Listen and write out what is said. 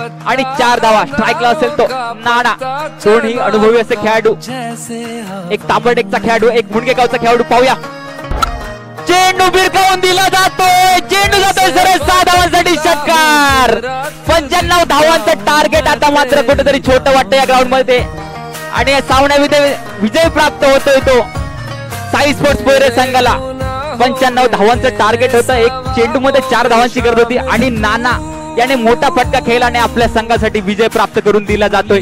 आणि 4 धावा. स्ट्राईकला असेल तो नाना. दोन्ही अनुभवी असे खेळाडू, एक तापडेकचा खेळाडू, एक मुंडगेगावचा खेळाडू. पाहूया, चेंडू भिरकावून दिला जातोय, चेंडू जातोय सरळ 6 धावांसाठी. षटकार. 95 धावांचं टार्गेट आता मात्र कुठेतरी छोटं वाटतं या ग्राउंड मध्ये आणि या सामन्यामध्ये विजय प्राप्त होतोय तो साई स्पोर्ट्स पोयरे संघाला. 95 धावांचं टार्गेट होतं, एक चेंडू मध्ये 4 धावांची गरज होती आणि नाना याने मोठा फटका खेळला आणि आपल्या संघासाठी विजय प्राप्त करून दिला जातोय.